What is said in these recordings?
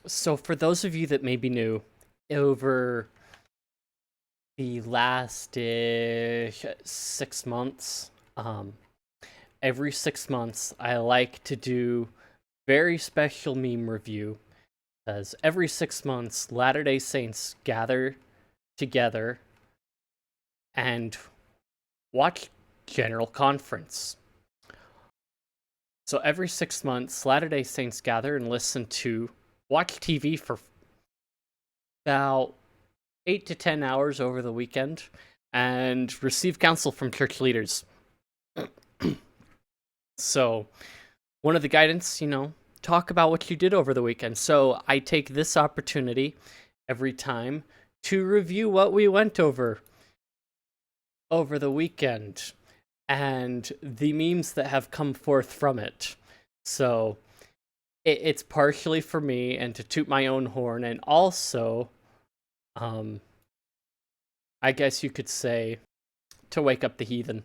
So, for those of you that may be new, over the last 6 months, every 6 months, I like to do very special meme review. Because every 6 months, Latter-day Saints gather together and watch General Conference. So every 6 months, Latter-day Saints gather and watch TV for about 8 to 10 hours over the weekend and receive counsel from church leaders. So, one of the guidance, talk about what you did over the weekend. So, I take this opportunity every time to review what we went over the weekend and the memes that have come forth from it. So, it's partially for me and to toot my own horn, and also, I guess you could say, to wake up the heathen.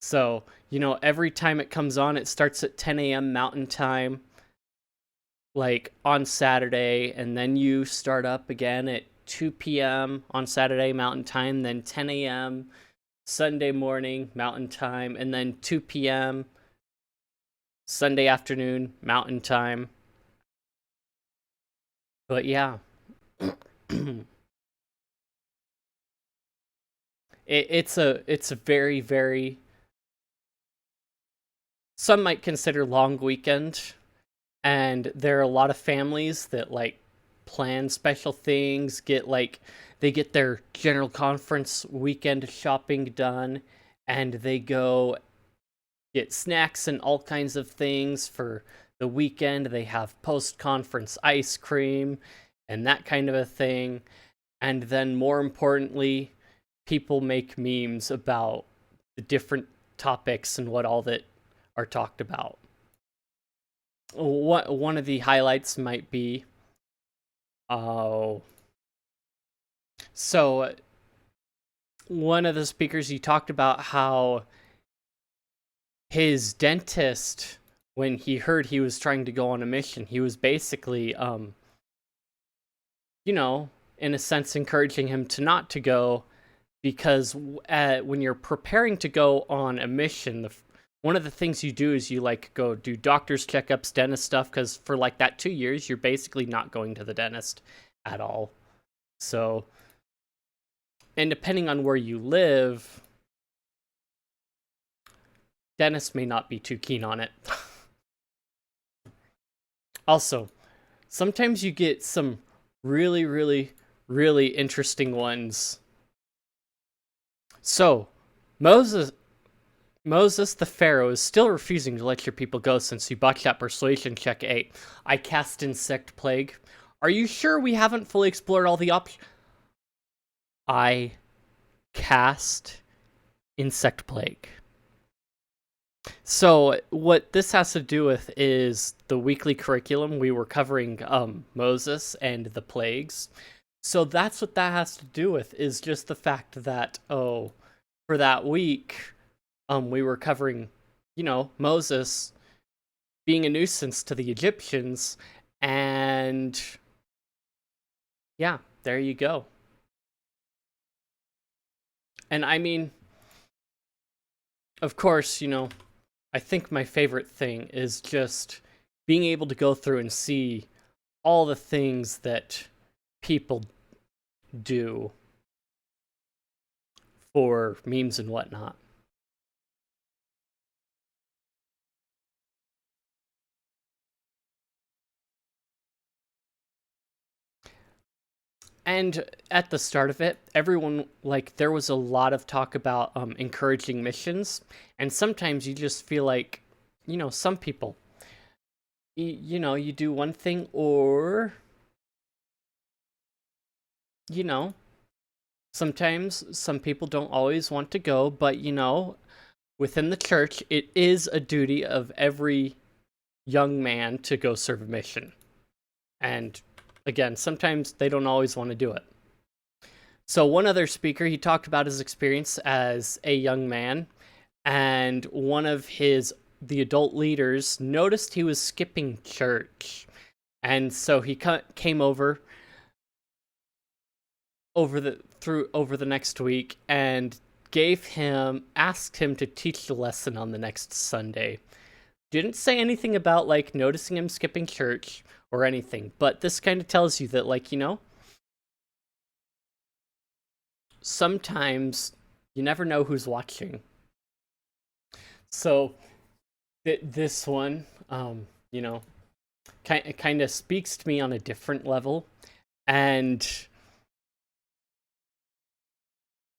So, every time it comes on, it starts at 10 a.m. Mountain Time, like on Saturday, and then you start up again at 2 p.m. on Saturday Mountain Time, then 10 a.m. Sunday morning Mountain Time, and then 2 p.m. Sunday afternoon Mountain Time. But yeah. It's a very, very, some might consider, long weekend, and there are a lot of families that plan special things, they get their General Conference weekend shopping done, and they go get snacks and all kinds of things for the weekend. They have post-conference ice cream and that kind of a thing. And then, more importantly, people make memes about the different topics and what all that are talked about. One of the highlights might be, so one of the speakers, he talked about how his dentist, when he heard he was trying to go on a mission, he was basically, in a sense, encouraging him to not to go, because when you're preparing to go on a mission, one of the things you do is you go do doctor's checkups, dentist stuff, because for that 2 years, you're basically not going to the dentist at all. So, and depending on where you live, dentists may not be too keen on it. Also, sometimes you get some really, really, really interesting ones. So, Moses the Pharaoh is still refusing to let your people go since you botched that persuasion check 8. I cast insect plague. Are you sure we haven't fully explored all the options? I cast insect plague. So what this has to do with is the weekly curriculum. We were covering Moses and the plagues. So that's what that has to do with, is just the fact that, for that week, we were covering, Moses being a nuisance to the Egyptians, and yeah, there you go. And I mean, of course, I think my favorite thing is just being able to go through and see all the things that people do for memes and whatnot. And at the start of it, everyone, there was a lot of talk about encouraging missions. And sometimes you just feel like, some people, you do one thing, or, sometimes some people don't always want to go, but, within the church, it is a duty of every young man to go serve a mission. And again, sometimes they don't always want to do it. So one other speaker, he talked about his experience as a young man, and one of his the adult leaders noticed he was skipping church, and so he came over the next week and asked him to teach the lesson on the next Sunday. Didn't say anything about like noticing him skipping church or anything, but this kind of tells you that, like, sometimes you never know who's watching. So this one, kind of speaks to me on a different level. And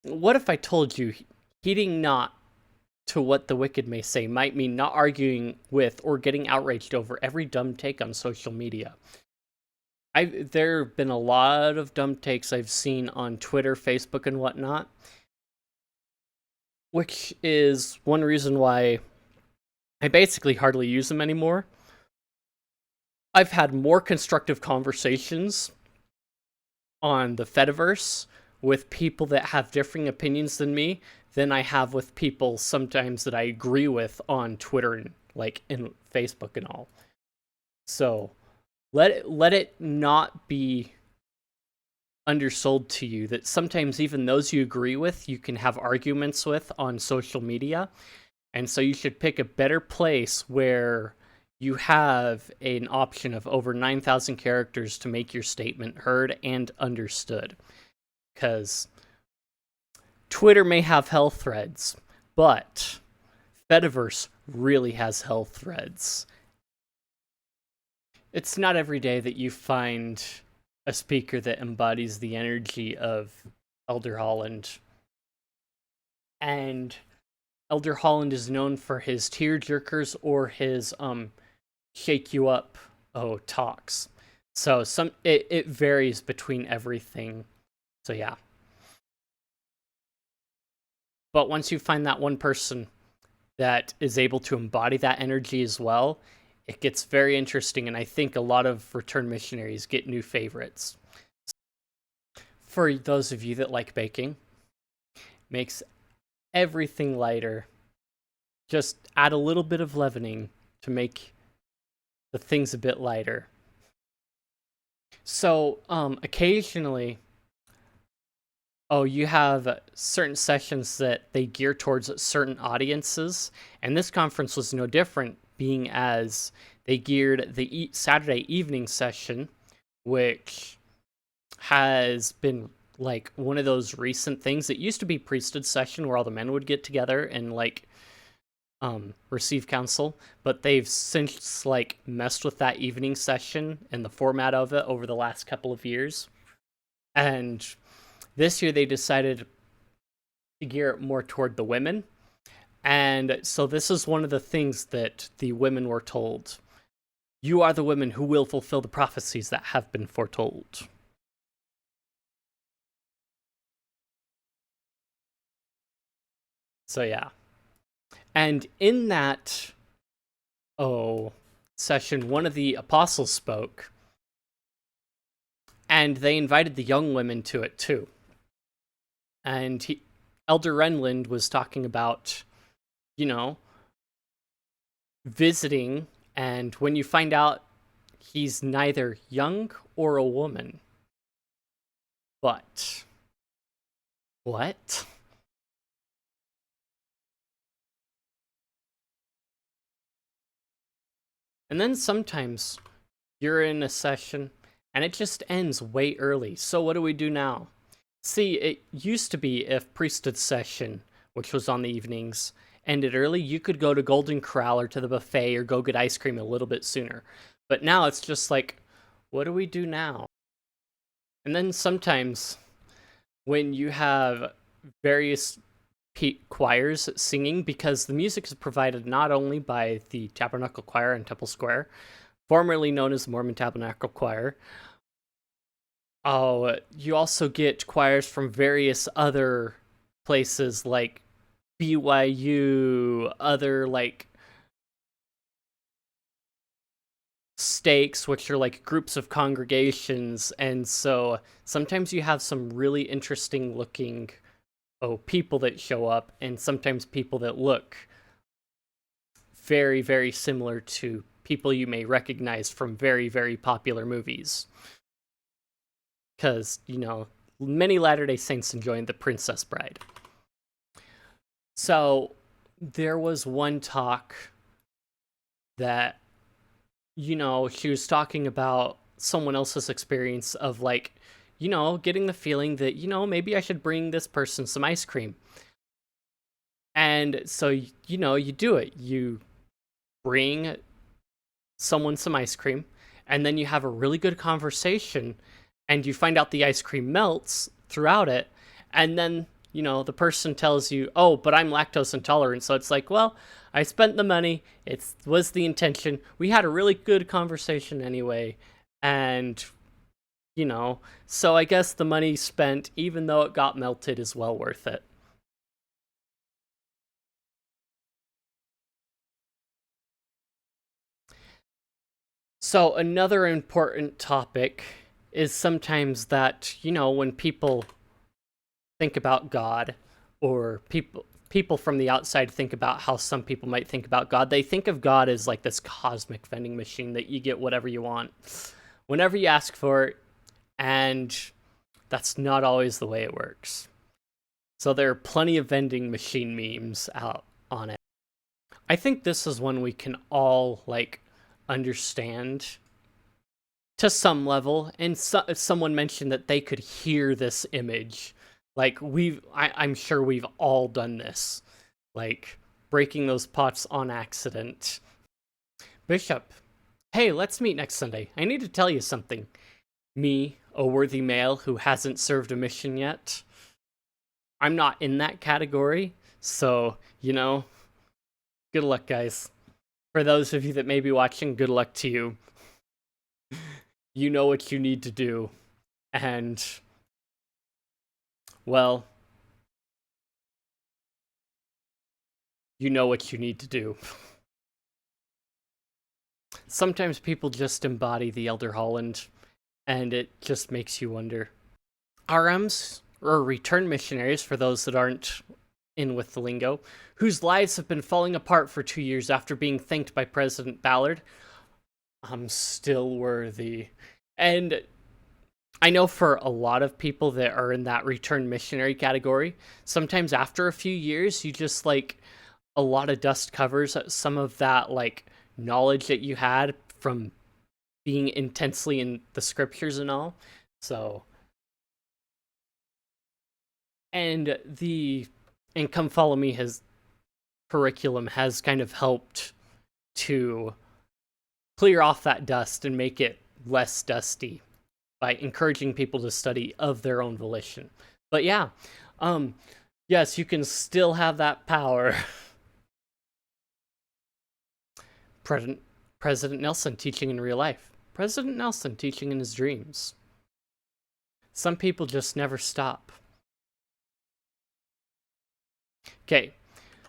what if I told you heeding not to what the wicked may say might mean not arguing with or getting outraged over every dumb take on social media? There have been a lot of dumb takes I've seen on Twitter, Facebook, and whatnot, which is one reason why I basically hardly use them anymore. I've had more constructive conversations on the Fediverse with people that have differing opinions than me than I have with people sometimes that I agree with on Twitter and like in Facebook and all. So let it not be undersold to you that sometimes even those you agree with, you can have arguments with on social media. And so you should pick a better place where you have an option of over 9,000 characters to make your statement heard and understood. Because Twitter may have hell threads, but Fediverse really has hell threads. It's not every day that you find a speaker that embodies the energy of Elder Holland. And Elder Holland is known for his tearjerkers or his shake you up talks. So it varies between everything. So yeah. But once you find that one person that is able to embody that energy as well, it gets very interesting, and I think a lot of return missionaries get new favorites. For those of you that like baking, makes everything lighter. Just add a little bit of leavening to make the things a bit lighter. So occasionally, you have certain sessions that they gear towards certain audiences, and this conference was no different, being as they geared the Saturday evening session, which has been like one of those recent things. It used to be priesthood session where all the men would get together and like receive counsel, but they've since like messed with that evening session and the format of it over the last couple of years. And this year they decided to gear it more toward the women. And so this is one of the things that the women were told. You are the women who will fulfill the prophecies that have been foretold. So yeah. And in that session, one of the apostles spoke, and they invited the young women to it too. And Elder Renland was talking about, visiting, and when you find out he's neither young or a woman. But what? And then sometimes you're in a session and it just ends way early. So what do we do now? See, it used to be if priesthood session, which was on the evenings, ended early, you could go to Golden Corral or to the buffet or go get ice cream a little bit sooner. But now it's just like, what do we do now? And then sometimes when you have various choirs singing, because the music is provided not only by the Tabernacle Choir in Temple Square, formerly known as the Mormon Tabernacle Choir. You also get choirs from various other places like BYU, other like stakes, which are like groups of congregations, and so sometimes you have some really interesting looking people that show up, and sometimes people that look very, very similar to people you may recognize from very, very popular movies. Because, many Latter-day Saints enjoying The Princess Bride. So, there was one talk that, she was talking about someone else's experience of, like, getting the feeling that, maybe I should bring this person some ice cream. And so, you do it. You bring someone some ice cream, and then you have a really good conversation, and you find out the ice cream melts throughout it, and then, the person tells you, oh, but I'm lactose intolerant. So it's like, well, I spent the money. It was the intention. We had a really good conversation anyway. And, so I guess the money spent, even though it got melted, is well worth it. So another important topic is sometimes that, when people think about God, or people from the outside think about how some people might think about God, they think of God as like this cosmic vending machine that you get whatever you want whenever you ask for it, and that's not always the way it works. So there are plenty of vending machine memes out on it. I think this is one we can all like understand to some level, and someone mentioned that they could hear this image. Like, I'm sure we've all done this, like breaking those pots on accident. Bishop, hey, let's meet next Sunday. I need to tell you something. Me, a worthy male who hasn't served a mission yet, I'm not in that category, so, good luck, guys. For those of you that may be watching, good luck to you. You know what you need to do, and, well, you know what you need to do. Sometimes people just embody the Elder Holland, and it just makes you wonder. RMs, or return missionaries for those that aren't in with the lingo, whose lives have been falling apart for 2 years after being thanked by President Ballard. I'm still worthy. And I know for a lot of people that are in that return missionary category, sometimes after a few years, you just like, a lot of dust covers some of that like knowledge that you had from being intensely in the scriptures and all. So, and Come Follow Me has curriculum has kind of helped to clear off that dust and make it less dusty by encouraging people to study of their own volition. But yeah, yes, you can still have that power. President Nelson teaching in real life. President Nelson teaching in his dreams. Some people just never stop. Okay,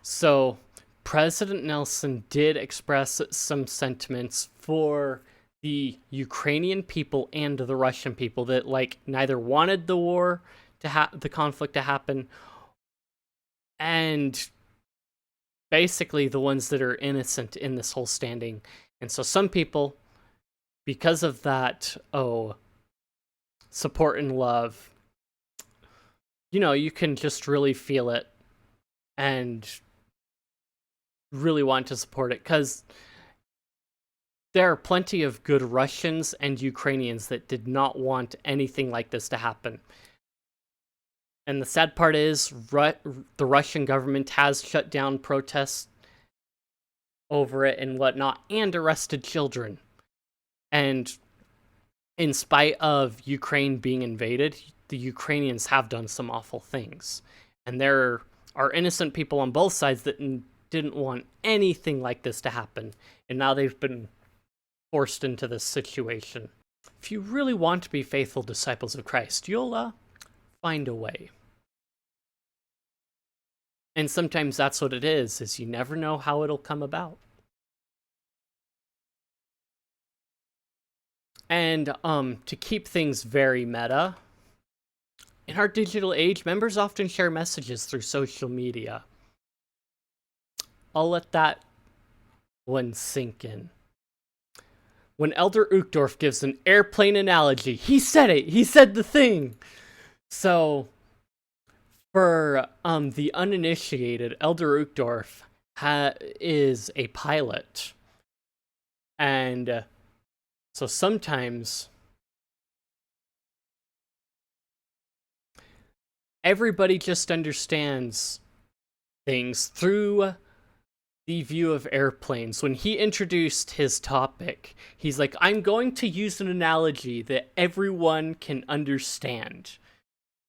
so President Nelson did express some sentiments for the Ukrainian people and the Russian people that like neither wanted the war to the conflict to happen, and basically the ones that are innocent in this whole standing. And so some people, because of that, support and love, you can just really feel it and really want to support it, because there are plenty of good Russians and Ukrainians that did not want anything like this to happen. And the sad part is, the Russian government has shut down protests over it and whatnot, and arrested children. And in spite of Ukraine being invaded, the Ukrainians have done some awful things. And there are innocent people on both sides that didn't want anything like this to happen. And now they've been forced into this situation. If you really want to be faithful disciples of Christ, you'll find a way. And sometimes that's what it is you never know how it'll come about. And to keep things very meta, in our digital age, members often share messages through social media. I'll let that one sink in. When Elder Uchtdorf gives an airplane analogy, he said it! He said the thing! So, for the uninitiated, Elder Uchtdorf is a pilot. And so sometimes everybody just understands things through the view of airplanes. When he introduced his topic, he's like, I'm going to use an analogy that everyone can understand.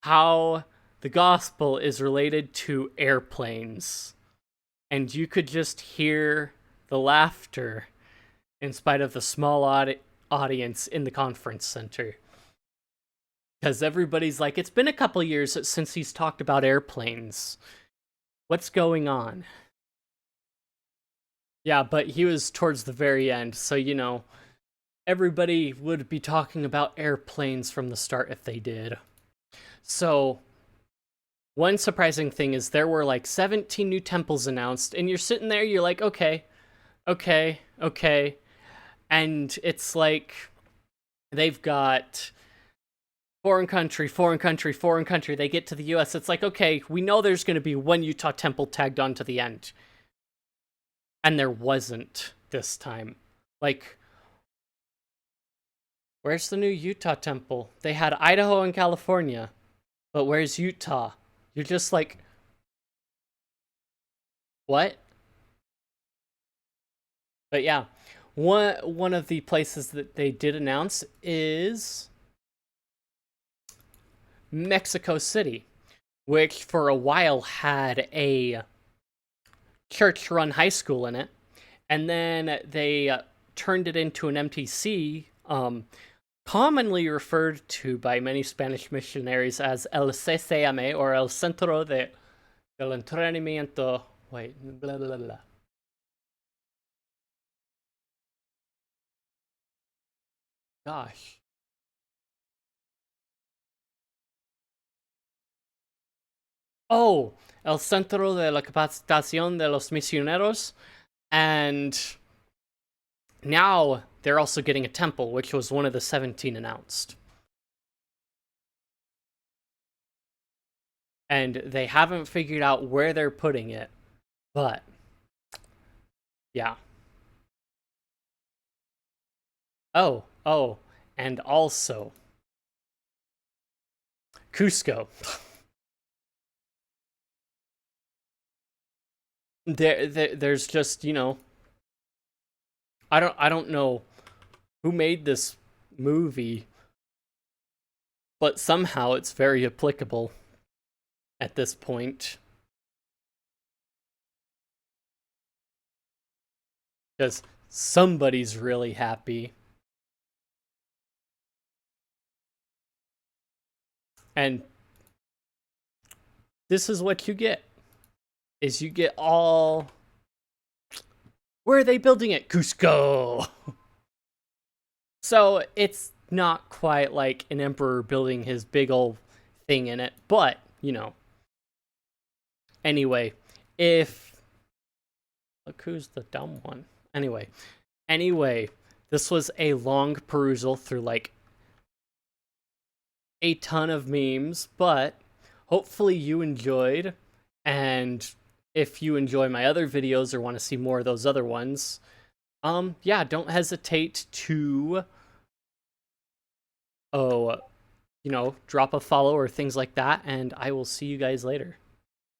How the gospel is related to airplanes. And you could just hear the laughter in spite of the small audience in the conference center. Because everybody's like, it's been a couple years since he's talked about airplanes. What's going on? Yeah, but he was towards the very end, so, you know, everybody would be talking about airplanes from the start if they did. So, one surprising thing is there were like 17 new temples announced, and you're sitting there, you're like, okay. And it's like, they've got foreign country. They get to the US, it's like, okay, we know there's going to be one Utah temple tagged on to the end. And there wasn't this time. Like, where's the new Utah temple? They had Idaho and California, but where's Utah? You're just like, what? But yeah, one of the places that they did announce is Mexico City, which for a while had a church-run high school in it, and then they turned it into an MTC, commonly referred to by many Spanish missionaries as El CCM, or El Centro del Entrenamiento. Wait, blah, blah, blah. Gosh. Oh, El Centro de la Capacitación de los Misioneros. And now they're also getting a temple, which was one of the 17 announced. And they haven't figured out where they're putting it, but yeah. Oh, and also Cusco. There's just, you know, I don't know who made this movie, but somehow it's very applicable at this point. Because somebody's really happy. And this is what you get. Is you get all... Where are they building it? Cusco! So it's not quite like an emperor building his big old thing in it, but, you know. Anyway, if... Look who's the dumb one. Anyway, this was a long perusal through, like, a ton of memes, but hopefully you enjoyed, and if you enjoy my other videos or want to see more of those other ones, yeah, don't hesitate to, you know, drop a follow or things like that, and I will see you guys later.